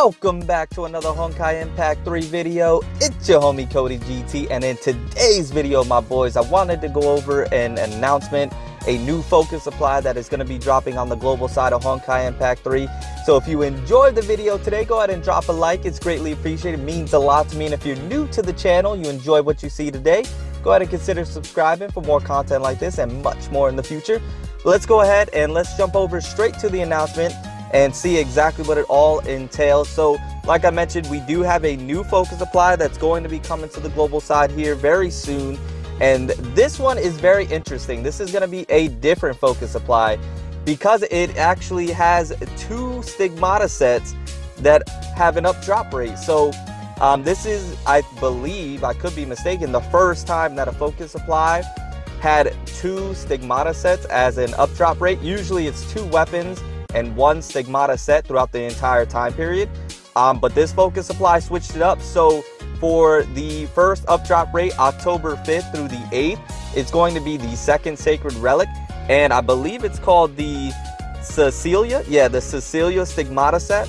Welcome back to another Honkai Impact 3 video. It's your homie Cody GT, and in today's video, my boys, I wanted to go over an announcement, a new focus supply that is going to be dropping on the global side of Honkai Impact 3. So if you enjoyed the video today, go ahead and drop a like. It's greatly appreciated. It means a lot to me. And if you're new to the channel, you enjoy what you see today, go ahead and consider subscribing for more content like this and much more in the future. But let's go ahead and let's jump over straight to the announcement and see exactly what it all entails. So like I mentioned, we do have a new focus supply that's going to be coming to the global side here very soon, and this one is very interesting. This is going to be a different focus supply because it actually has two Stigmata sets that have an up drop rate. So this is, I believe, I could be mistaken, the first time that a focus supply had two Stigmata sets as an up drop rate. Usually it's two weapons and one Stigmata set throughout the entire time period, but this focus supply switched it up. So for the first up drop rate, October 5th through the 8th, it's going to be the second Sacred Relic, and I believe it's called the Cecilia, the Cecilia Stigmata set.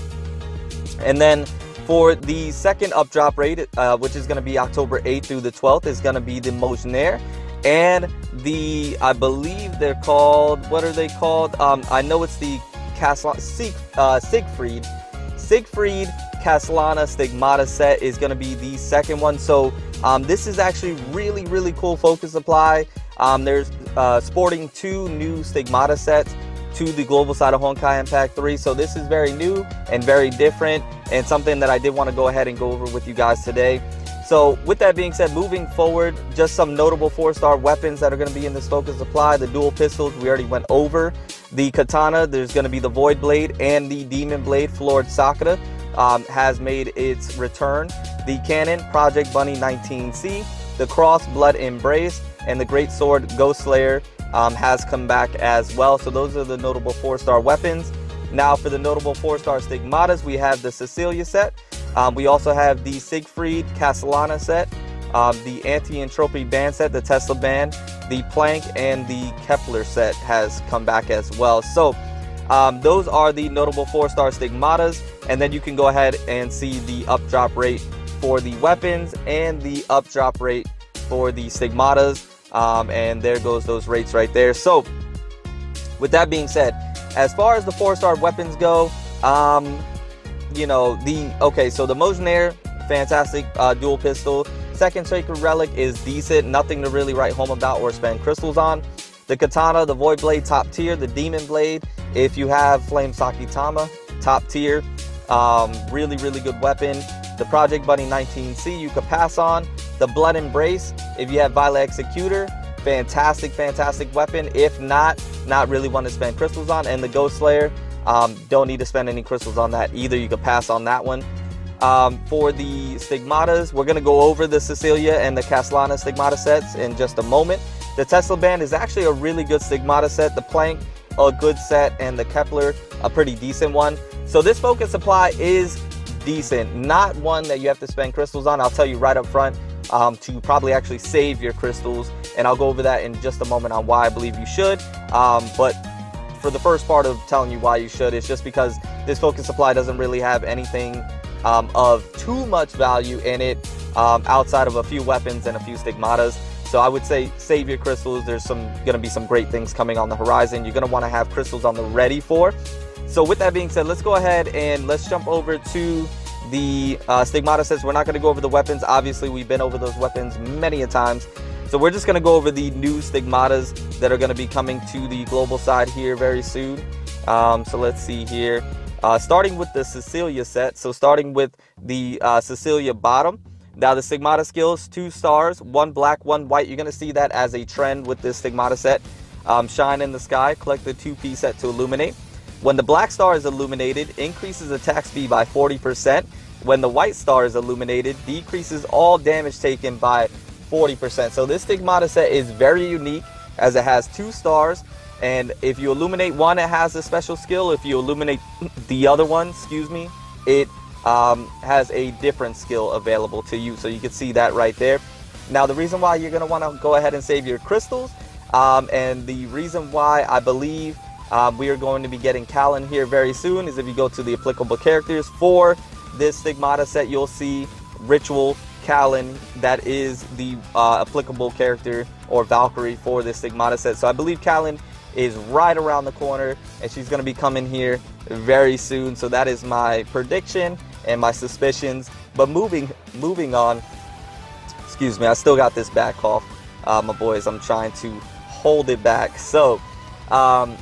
And then for the second up drop rate, which is going to be October 8th through the 12th, is going to be the MAHH, and the, I believe they're called, what are they called? I know it's the Siegfried Castellana Stigmata set is going to be the second one. So this is actually really cool focus supply. There's sporting two new Stigmata sets to the global side of Honkai Impact 3. So this is very new and very different, and something that I did want to go ahead and go over with you guys today. So with that being said, moving forward, just some notable 4-star weapons that are going to be in this focus supply. The dual pistols, we already went over. The katana, there's going to be the Void Blade, and the Demon Blade, Florid Sakura, has made its return. The cannon, Project Bunny 19C, the cross, Blood Embrace, and the Great Sword, Ghost Slayer, has come back as well. So those are the notable 4-star weapons. Now for the notable 4-star Stigmatas, we have the Cecilia set. We also have the Siegfried Castellana set, the Anti-Entropy Band set, the Tesla Band, the Plank, and the Kepler set has come back as well. So those are the notable 4-star Stigmatas, and then you can go ahead and see the up drop rate for the weapons and the up drop rate for the Stigmatas, and there goes those rates right there. So with that being said, as far as the 4-star weapons go, you know, so the MAHH, fantastic dual pistol. Second Sacred Relic is decent, nothing to really write home about or spend crystals on. The katana, the Void Blade, top tier. The Demon Blade, if you have Flame Sakitama, top tier. Really good weapon. The Project Bunny 19C, you could pass on. The Blood Embrace, if you have Violet Executor, fantastic weapon. If not really want to spend crystals on. And the Ghost Slayer, don't need to spend any crystals on that either. You could pass on that one. For the Stigmatas, we're going to go over the Cecilia and the Castellana Stigmata sets in just a moment. The Tesla Band is actually a really good Stigmata set. The Plank, a good set, and the Kepler, a pretty decent one. So this focus supply is decent, not one that you have to spend crystals on. I'll tell you right up front to probably actually save your crystals, and I'll go over that in just a moment on why I believe you should. But for the first part of telling you why you should, it's just because this focus supply doesn't really have anything of too much value in it outside of a few weapons and a few Stigmatas. So I would say save your crystals. There's going to be some great things coming on the horizon. You're going to want to have crystals on the ready for. So with that being said, let's go ahead and let's jump over to the Stigmata sets. We're not going to go over the weapons. Obviously, we've been over those weapons many a times. So we're just going to go over the new Stigmatas that are going to be coming to the global side here very soon. So let's see here. Starting with the Cecilia set. So starting with the Cecilia bottom. Now the Stigmata skills, 2 stars, 1 black, 1 white. You're going to see that as a trend with this Stigmata set. Shine in the Sky, collect the 2P set to illuminate. When the black star is illuminated, increases attack speed by 40%. When the white star is illuminated, decreases all damage taken by 40%. So this Stigmata set is very unique as it has 2 stars, and if you illuminate one, it has a special skill. If you illuminate the other one, it has a different skill available to you. So you can see that right there. Now the reason why you're going to want to go ahead and save your crystals, and the reason why I believe we are going to be getting Callan here very soon is if you go to the applicable characters for this Stigmata set, you'll see Ritual, Kalin, that is the applicable character or Valkyrie for this Stigmata set. So I believe Kalin is right around the corner, and she's going to be coming here very soon. So that is my prediction and my suspicions. But moving on, excuse me, I still got this back cough, my boys. I'm trying to hold it back. So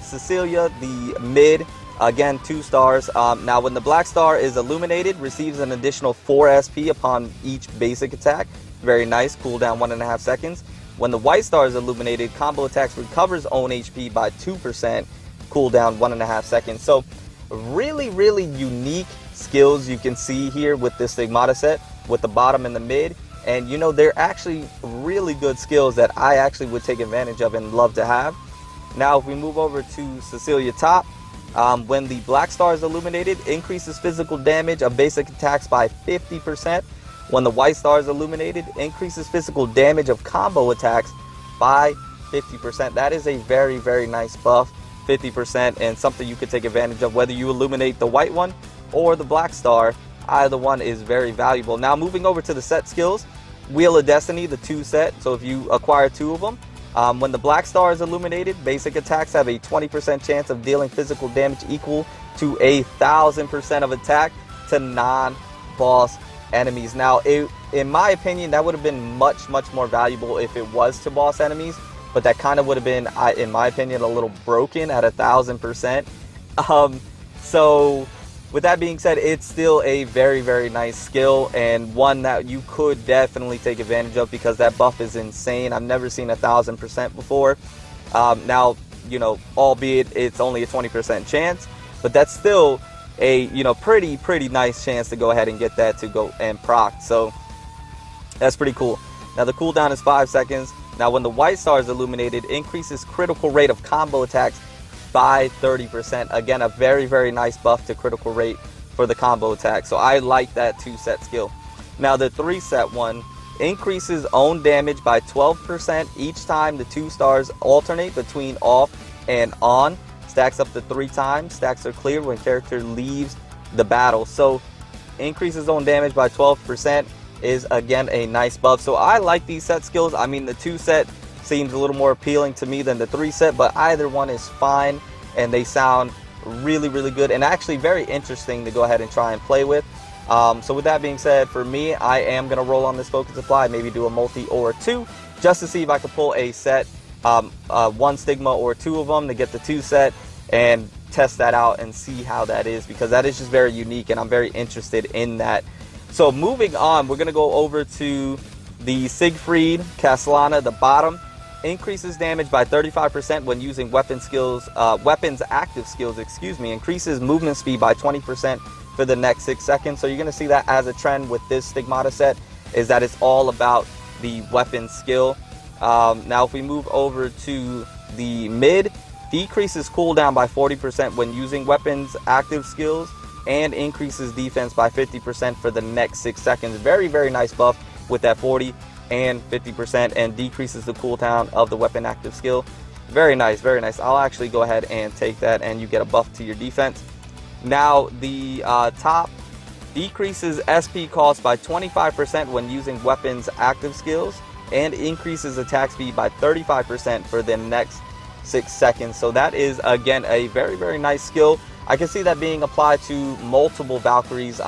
Cecilia, the mid, again 2 stars. Now when the black star is illuminated, receives an additional 4 SP upon each basic attack. Very nice. Cooldown 1.5 seconds. When the white star is illuminated, combo attacks recovers own HP by 2%. Cooldown 1.5 seconds. So really unique skills you can see here with this Stigmata set, with the bottom and the mid. And you know, they're actually really good skills that I actually would take advantage of and love to have. Now if we move over to Cecilia top, when the black star is illuminated, increases physical damage of basic attacks by 50%. When the white star is illuminated, increases physical damage of combo attacks by 50%. That is a very nice buff, 50%, and something you could take advantage of, whether you illuminate the white one or the black star. Either one is very valuable. Now moving over to the set skills, Wheel of Destiny, the 2 set. So if you acquire 2 of them, when the black star is illuminated, basic attacks have a 20% chance of dealing physical damage equal to 1,000% of attack to non-boss enemies. Now, in my opinion, that would have been much more valuable if it was to boss enemies, but that kind of would have been, in my opinion, a little broken at 1,000%. So with that being said, it's still a very nice skill, and one that you could definitely take advantage of because that buff is insane. I've never seen 1,000% before. Now, you know, albeit it's only a 20% chance, but that's still a, you know, pretty nice chance to go ahead and get that to go and proc. So that's pretty cool. Now the cooldown is 5 seconds. Now when the white star is illuminated, increases critical rate of combo attacks by 30%. Again, a very nice buff to critical rate for the combo attack. So I like that 2 set skill. Now the 3 set one increases own damage by 12% each time the 2 stars alternate between off and on. Stacks up to 3 times. Stacks are cleared when character leaves the battle. So increases own damage by 12% is again a nice buff. So I like these set skills. I mean, the 2 set seems a little more appealing to me than the 3 set, but either one is fine, and they sound really good and actually very interesting to go ahead and try and play with. So with that being said, for me, I am gonna roll on this focus supply, maybe do a multi or 2, just to see if I can pull a set, 1 Stigma or 2 of them to get the 2 set and test that out and see how that is, because that is just very unique and I'm very interested in that. So moving on, we're gonna go over to the Siegfried Castellana, the bottom. Increases damage by 35% when using weapons active skills, increases movement speed by 20% for the next 6 seconds. So you're going to see that as a trend with this Stigmata set, is that it's all about the weapon skill. Now if we move over to the mid, decreases cooldown by 40% when using weapons active skills, and increases defense by 50% for the next 6 seconds. Very nice buff with that 40 and 50%, and decreases the cooldown of the weapon active skill. Very nice. I'll actually go ahead and take that, and you get a buff to your defense. Now the top decreases SP cost by 25% when using weapons active skills, and increases attack speed by 35% for the next 6 seconds. So that is again a very nice skill. I can see that being applied to multiple Valkyries.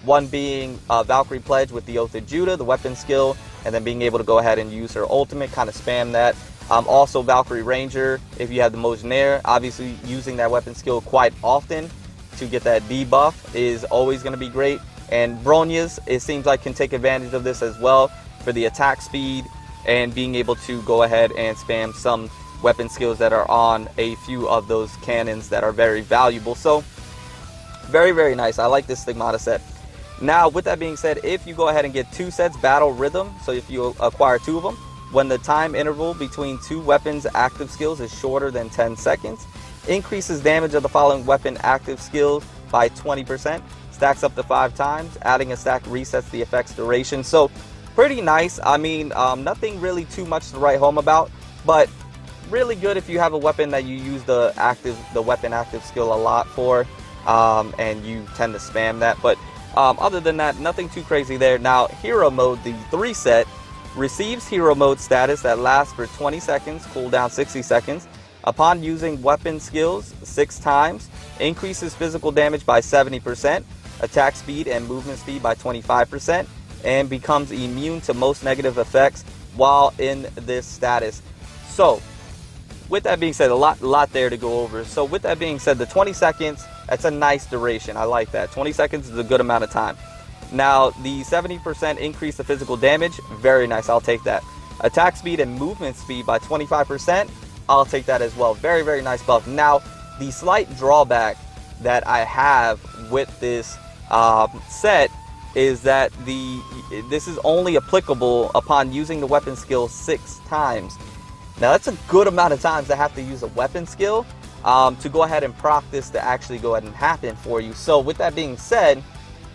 One being Valkyrie Pledge with the Oath of Judah, the weapon skill, and then being able to go ahead and use her ultimate, kind of spam that. Also Valkyrie Ranger, if you have the Mojnair, obviously using that weapon skill quite often to get that debuff is always going to be great. And Bronias, it seems like, can take advantage of this as well for the attack speed and being able to go ahead and spam some weapon skills that are on a few of those cannons that are very valuable. So very nice. I like this Stigmata set. Now with that being said, if you go ahead and get 2 sets, Battle Rhythm, so if you acquire 2 of them, when the time interval between 2 weapons active skills is shorter than 10 seconds, increases damage of the following weapon active skills by 20%, stacks up to 5 times, adding a stack resets the effect's duration. So pretty nice. I mean, nothing really too much to write home about, but really good if you have a weapon that you use the weapon active skill a lot for, and you tend to spam that. But Other than that, nothing too crazy there. Now, hero mode, the 3 set, receives hero mode status that lasts for 20 seconds, cooldown 60 seconds. Upon using weapon skills 6 times, increases physical damage by 70%, attack speed and movement speed by 25%, and becomes immune to most negative effects while in this status. So, with that being said, a lot there to go over. So with that being said, the 20 seconds, that's a nice duration. I like that. 20 seconds is a good amount of time. Now, the 70% increase of physical damage, very nice. I'll take that. Attack speed and movement speed by 25%, I'll take that as well. Very, very nice buff. Now, the slight drawback that I have with this set is that this is only applicable upon using the weapon skill 6 times. Now, that's a good amount of times to have to use a weapon skill to go ahead and proc this to actually go ahead and happen for you. So with that being said,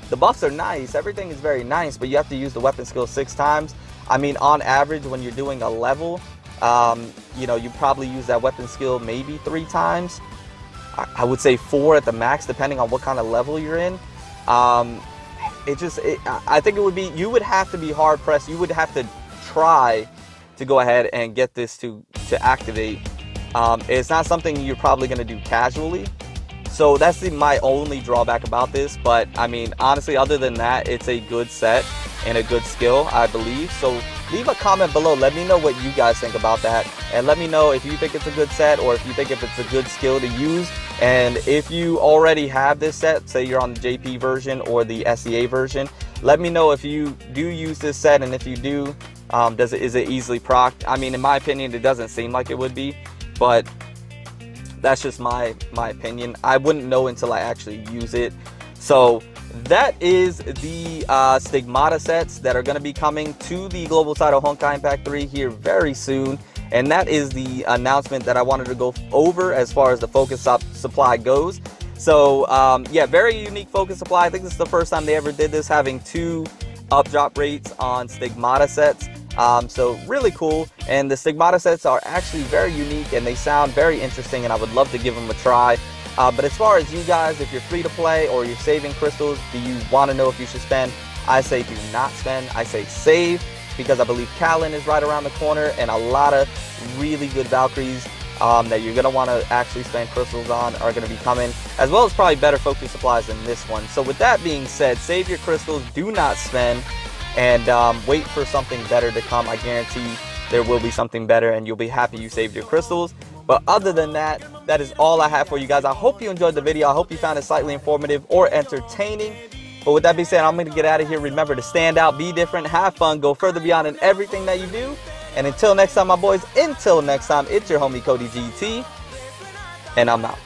the buffs are nice, everything is very nice, but you have to use the weapon skill 6 times. I mean, on average, when you're doing a level, you know, you probably use that weapon skill maybe 3 times. I would say 4 at the max, depending on what kind of level you're in. I think it would be, you would have to be hard pressed. You would have to try to go ahead and get this to activate. It's not something you're probably going to do casually. So that's my only drawback about this. But I mean, honestly, other than that, it's a good set and a good skill, I believe. So leave a comment below. Let me know what you guys think about that. And let me know if you think it's a good set or if you think if it's a good skill to use. And if you already have this set, say you're on the JP version or the SEA version, let me know if you do use this set, and if you do, is it easily procced? I mean, in my opinion, it doesn't seem like it would be, but that's just my opinion. I wouldn't know until I actually use it. So that is the Stigmata sets that are going to be coming to the global side of Honkai Impact 3 here very soon. And that is the announcement that I wanted to go over as far as the focus supply goes. So yeah, very unique focus supply. I think this is the first time they ever did this, having 2 up drop rates on Stigmata sets. So really cool, and the Stigmata sets are actually very unique and they sound very interesting, and I would love to give them a try. But as far as you guys, if you're free to play or you're saving crystals, do you want to know if you should spend? I say do not spend. I say save, because I believe Kalin is right around the corner, and a lot of really good Valkyries that you're going to want to actually spend crystals on are going to be coming, as well as probably better focus supplies than this one. So with that being said, save your crystals, do not spend, and wait for something better to come. I guarantee there will be something better, and you'll be happy you saved your crystals. But other than that, that is all I have for you guys. I hope you enjoyed the video. I hope you found it slightly informative or entertaining. But with that being said, I'm going to get out of here. Remember to stand out, be different, have fun, go further beyond in everything that you do. And until next time, my boys, until next time, it's your homie Cody GT, and I'm out.